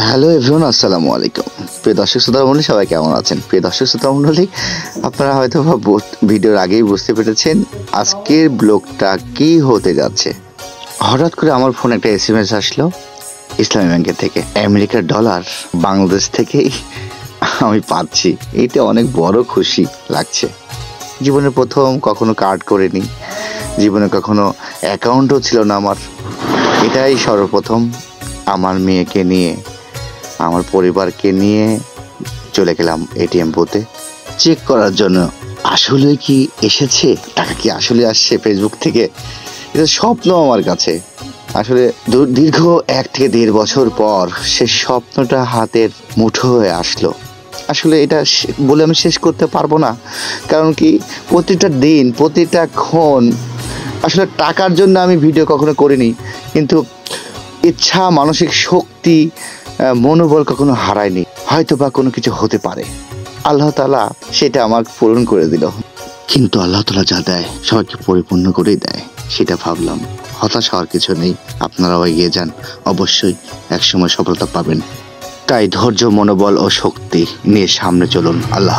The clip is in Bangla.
হ্যালো এভরিওয়ান, আসসালামু আলাইকুম। প্রিয় দর্শক শ্রোতা মণ্ডলী, সবাই কেমন আছেন? প্রিয় দর্শক শ্রোতা মণ্ডলী, আপনারা হয়তো ভিডিওর আগেই বুঝতে পেরেছেন আজকের ব্লগটা কি হতে যাচ্ছে। হঠাৎ করে আমার ফোনে একটা SMS আসলো ইসলামী ব্যাংকের থেকে। আমেরিকার ডলার বাংলাদেশ থেকেই আমি পাচ্ছি। এইটা অনেক বড় খুশি লাগছে। জীবনের প্রথম, কখনো কার্ড করিনি, জীবনে কখনো অ্যাকাউন্টও ছিল না আমার। এটাই সর্বপ্রথম আমার মেয়েকে নিয়ে, আমার পরিবারকে নিয়ে চলে গেলাম এটিএম বুথে চেক করার জন্য আসলে কি এসেছে, টাকা কি আসলে আসছে ফেসবুক থেকে। এটা স্বপ্ন আমার কাছে। আসলে দীর্ঘ 1 থেকে 1.5 বছর পর সে স্বপ্নটা হাতের মুঠো হয়ে আসলো। আসলে এটা বলে আমি শেষ করতে পারবো না, কারণ কি প্রতিটা দিন, প্রতিটা ক্ষণ আসলে টাকার জন্য আমি ভিডিও কখনো করিনি, কিন্তু ইচ্ছা, মানসিক শক্তি, মনোবল কখনো হারায়নি। হয়তো বা কোনো কিছু হতে পারে, আল্লাহ তাআলা সেটা আমাকে পূরণ করে দিল। কিন্তু আল্লাহ তাআলা যা দেয় সবাইকে পরিপূর্ণ করেই দেয়, সেটা ভাবলাম। হতাশ হওয়ার কিছু নেই, আপনারাও এগিয়ে যান, অবশ্যই একসময় সফলতা পাবেন। তাই ধৈর্য, মনোবল ও শক্তি নিয়ে সামনে চলুন। আল্লাহ।